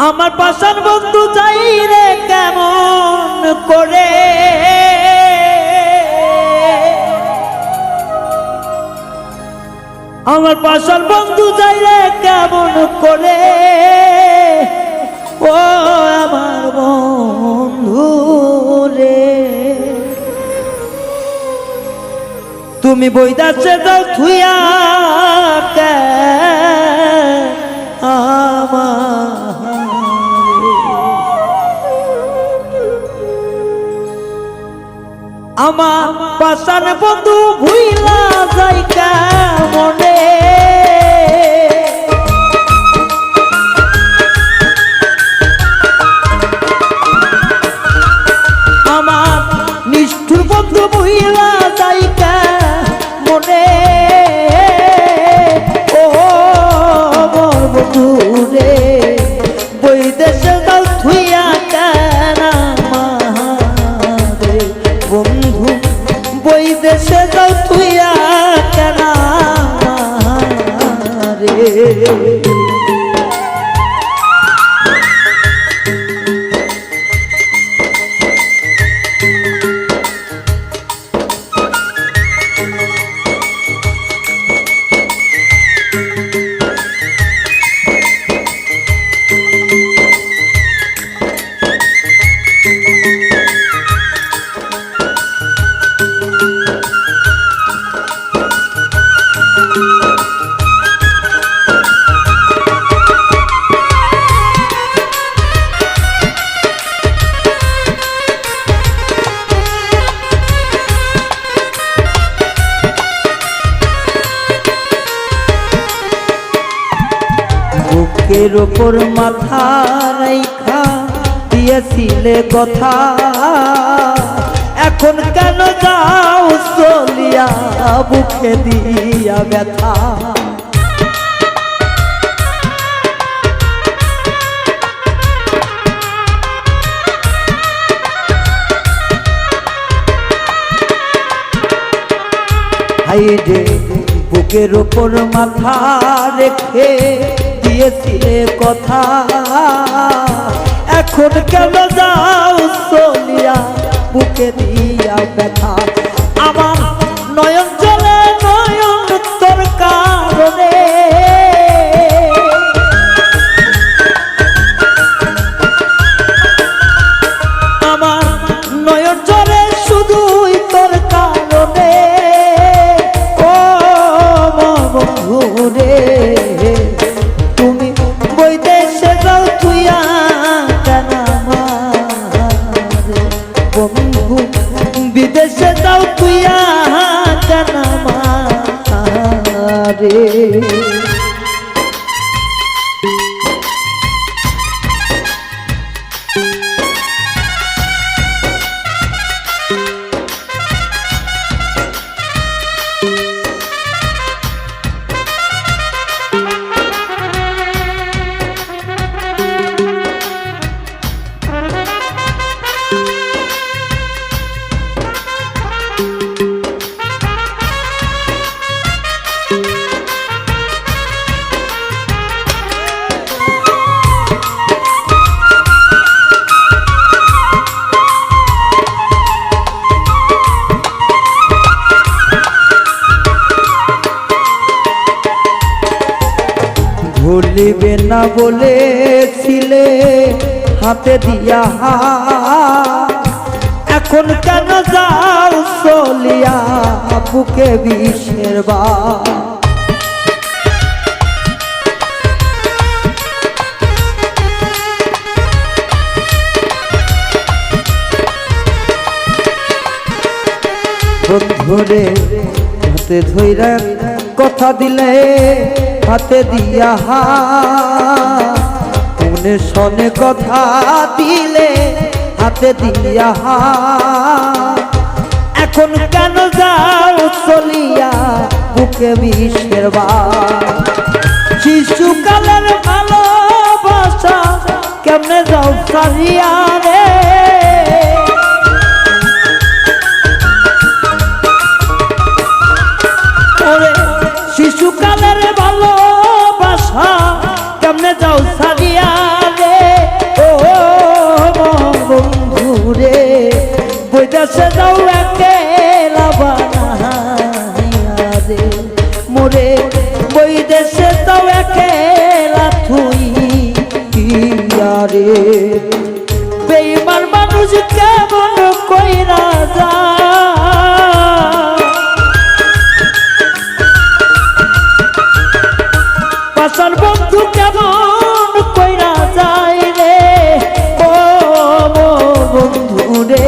আমার পাশান বন্ধু যাই রে কেমন করে আমার পাশান বন্ধু যাই রে কেমন করে ও আমার বন্ধু রে তুমি বইদাসে যাও থুইয়া আমার পাশান বন্ধু ভুইলা যাই কেমনে আমার নিষ্ঠুর বন্ধু ভুইলা যাই কেমনে ও মোর বন্ধু রে বৈদেশে যাও থুইয়া কেন রে বন্ধু বৈদেশে যাও থুইয়া কেন রে বুকের ওপর মাথা রাইখা দিয়েছিলে কথা এখন কেন যাও চলিয়া বুকে দিয়া ব্যথা হাইরে বুকের ওপর মাথা রেখে দিয়েছিলে কথা এখন কেন যাও চলিয়া বুকে দিয়া ব্যথা আমার নয়ন জলে নয়ন তোর কারণে আমার নয়ন জলে শুধুই তোর কারণে ও বন্ধু রে বৈদেশে যাও তুইয়া কেন বন্ধু বিদেশে যাও তুইয়া কেন রে ভুলিবে না বলেছিলে হাতে দিয়া এখন কেন যাও চলিয়া বুকে বিষের বা বন্ধুরে হাতে ধইরা কথা দিলে হাতে দিয়া মনে শোনে কথা দিলে হাতে দিয়া এখন কেন যাও চলিয়া বুকে বিষের বা শিশুকালের ভালোবাসা কেমনে যাও সারিয়া রে শিশুকালের ভালোবাসা কেমনে যাও সারিয়া রে মোরে ওই দেশে তাও একেলা তুই রে বেঈমান মানুষ কেমন কইরা যায় পাশার বন্ধু কেমন কইরা যায় রে ও বন্ধু রে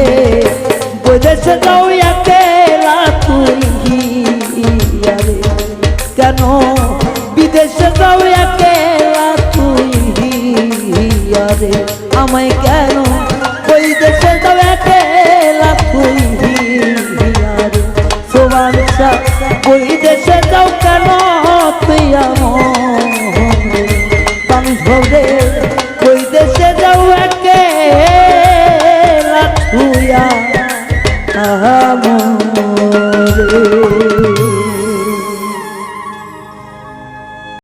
ওই দেশে তাও একেলা তুই রে কেন বিদেশে যাও একেলা তুই রে আমায় কেন ওই দেশে যাও একেলা তুই রে সোবানসা ওই দেশে যাও কেন তুই আমরে ওই দেশে যাও একেলা তুই আমরে